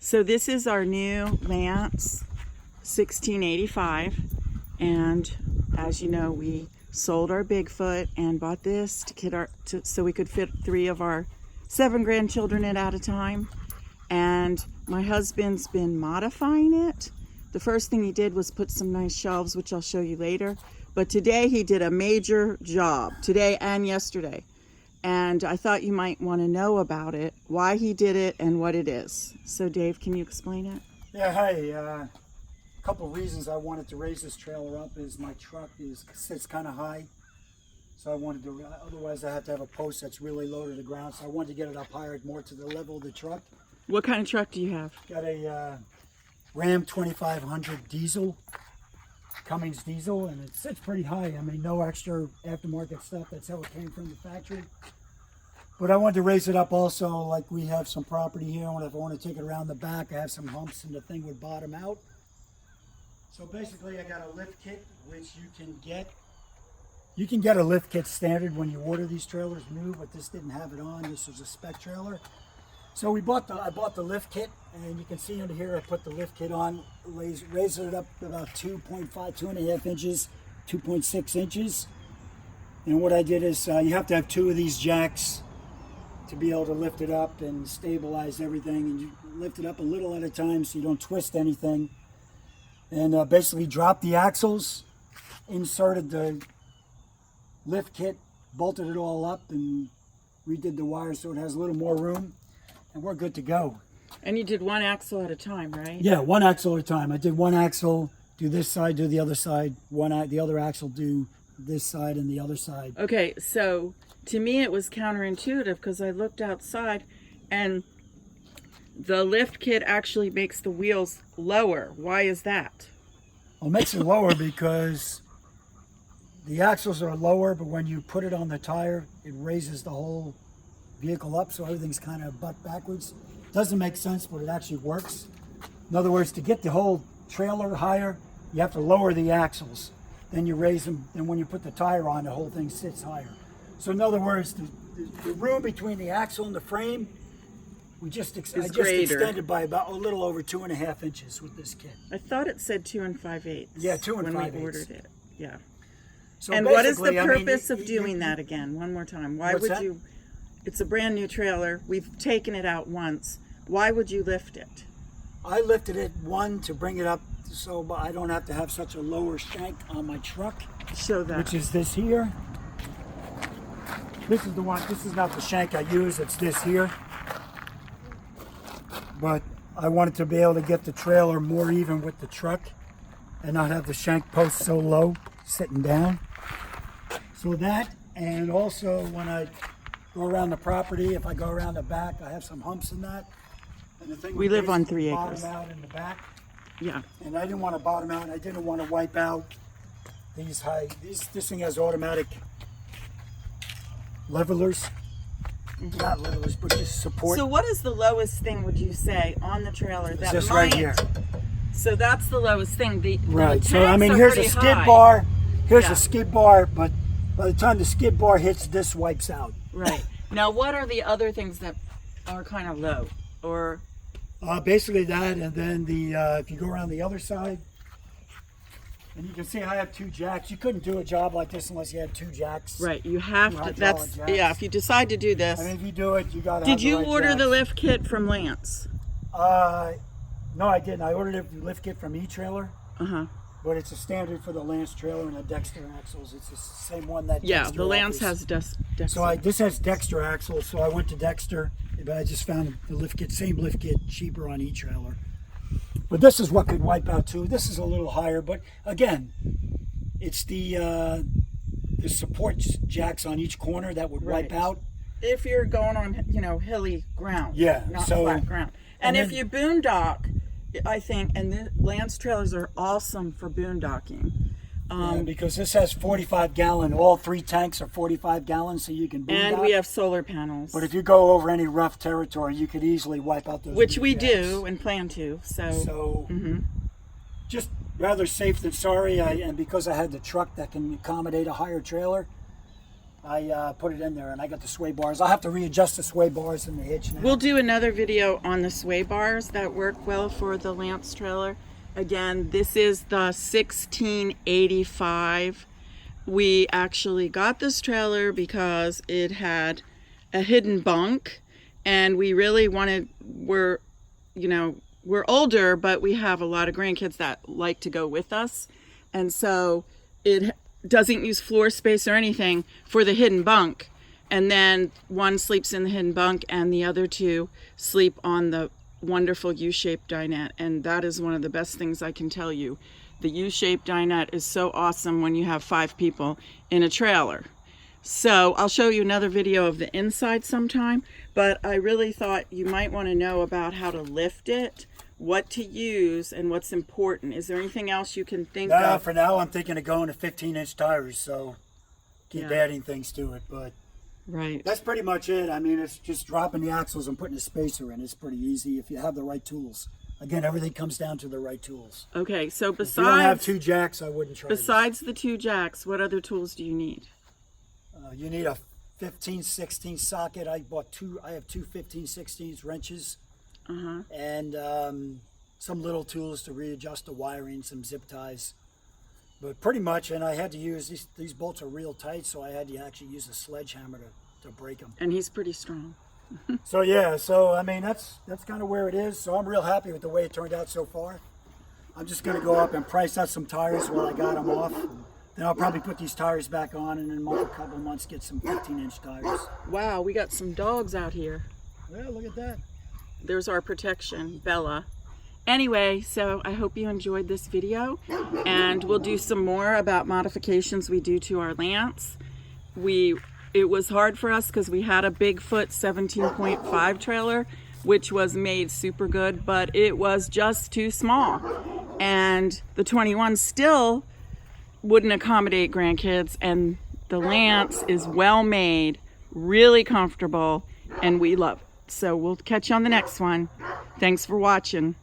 So this is our new Lance 1685, and as you know, we sold our Bigfoot and bought this so we could fit 3 of our 7 grandchildren in at a time. And my husband's been modifying it. The first thing he did was put some nice shelves, which I'll show you later. But today he did a major job, today and yesterday. And I thought you might want to know about it, why he did it, and what it is. So Dave, can you explain it? Yeah, hey, a couple of reasons I wanted to raise this trailer up is my truck sits kind of high. So I wanted to, otherwise I have to have a post that's really low to the ground. So I wanted to get it up higher, more to the level of the truck. What kind of truck do you have? Got a Ram 2500 diesel, Cummins diesel, and it sits pretty high. I mean, no extra aftermarket stuff. That's how it came from the factory. But I wanted to raise it up also, like we have some property here, and if I want to take it around the back, I have some humps and the thing would bottom out. So basically I got a lift kit, which you can get. You can get a lift kit standard when you order these trailers new, but this didn't have it on. This was a spec trailer. So I bought the lift kit, and you can see under here I put the lift kit on, raised it up about 2.5 inches, 2.6 inches. And what I did is you have to have 2 of these jacks to be able to lift it up and stabilize everything. And you lift it up a little at a time so you don't twist anything. And basically drop the axles, inserted the lift kit, bolted it all up, and redid the wires so it has a little more room. And we're good to go. And you did 1 axle at a time, right? Yeah, 1 axle at a time. I did 1 axle, do this side, do the other side. The other axle, do this side and the other side. Okay, so to me it was counterintuitive because I looked outside and the lift kit actually makes the wheels lower. Why is that? Well, it makes it lower because the axles are lower, but when you put it on the tire, it raises the whole vehicle up, so everything's kind of butt backwards. Doesn't make sense, but it actually works. In other words, to get the whole trailer higher, you have to lower the axles. Then you raise them, and when you put the tire on, the whole thing sits higher. So in other words, the room between the axle and the frame, I just extended by about a little over 2.5 inches with this kit. I thought it said 2 5/8. Yeah, 2 5/8. When we ordered it. Yeah. So and what is the purpose of doing that again? One more time. Why would you? It's a brand new trailer. We've taken it out once. Why would you lift it? I lifted it, one, to bring it up so I don't have to have such a lower shank on my truck. Show that. Which is this here. This is the one. This is not the shank I use. It's this here. But I wanted to be able to get the trailer more even with the truck and not have the shank post so low, sitting down. So that, and also when I go around the property, if I go around the back, I have some humps in that. And the thing we live on 3 acres. Bottom out in the back. Yeah. And I didn't want to bottom out. I didn't want to wipe out these high. This thing has automatic levelers. Not levelers, but just support. So what is the lowest thing, would you say, on the trailer that Just might? right here. So that's the lowest thing. Right. The So I mean, tanks are here's a pretty skid high. bar. Here's Yeah. a skid bar, but by the time the skid bar hits, this wipes out. Right. Now, what are the other things that are kind of low? Or Basically that, and then the if you go around the other side, and you can see I have 2 jacks. You couldn't do a job like this unless you had 2 jacks. right, you have to. Hydraulic That's jacks. yeah. If you decide to do this, I mean, if you do it, you got to. did you right order jacks. the lift kit from Lance? No, I didn't. I ordered a lift kit from E-Trailer, Uh-huh. but it's a standard for the Lance trailer and the Dexter axles. It's the same one that Yeah, Dexter the Lance offers. has Dexter. So this has Dexter axles, so I went to Dexter, but I just found the lift kit, same lift kit, cheaper on E-Trailer. But this is what could wipe out too. This is a little higher, but again, it's the support jacks on each corner that would wipe Right. out. If you're going on, hilly ground. Yeah, Not so- flat ground. And and if then- you boondock, I think, and the Lance trailers are awesome for boondocking. Because this has 45 gallon, all 3 tanks are 45 gallons, so you can boondock. And we have solar panels. But if you go over any rough territory, you could easily wipe out those. which big we jacks. do and plan to. So just rather safe than sorry. And because I had the truck that can accommodate a higher trailer, I put it in there, and I got the sway bars. I'll have to readjust the sway bars in the hitch now. We'll do another video on the sway bars that work well for the Lance trailer. Again, this is the 1685. We actually got this trailer because it had a hidden bunk, and we really wanted, we're older, but we have a lot of grandkids that like to go with us. And so it doesn't use floor space or anything for the hidden bunk. And then one sleeps in the hidden bunk and the other two sleep on the wonderful U-shaped dinette. And that is one of the best things I can tell you. The U-shaped dinette is so awesome when you have 5 people in a trailer. So I'll show you another video of the inside sometime, but I really thought you might want to know about how to lift it, what to use, and what's important. Is there anything else you can think of? For now, I'm thinking of going to 15-inch tires, so keep adding things to it. But Right. that's pretty much it. I mean, it's just dropping the axles and putting a spacer in. It's pretty easy if you have the right tools. Again, everything comes down to the right tools. Okay, so If you don't have besides 2 jacks, I wouldn't try this. the 2 jacks, what other tools do you need? You need a 15/16 socket. I have 2 15/16 wrenches, and some little tools to readjust the wiring, some zip ties. But pretty much, and I had to use these bolts are real tight, so I had to actually use a sledgehammer to break them. And he's pretty strong. So yeah, so I mean that's kind of where it is. So I'm real happy with the way it turned out so far. I'm just gonna go up and price out some tires while I got them off. Then I'll probably put these tires back on, and in a couple of months get some 15-inch tires. Wow, we got some dogs out here. Yeah, look at that. There's our protection, Bella. Anyway, so I hope you enjoyed this video, and we'll do some more about modifications we do to our Lance. It was hard for us because we had a Bigfoot 17.5 trailer, which was made super good, but it was just too small. And the 21 still wouldn't accommodate grandkids, and the Lance is well made, really comfortable, and we love it. So we'll catch you on the next one. Thanks for watching.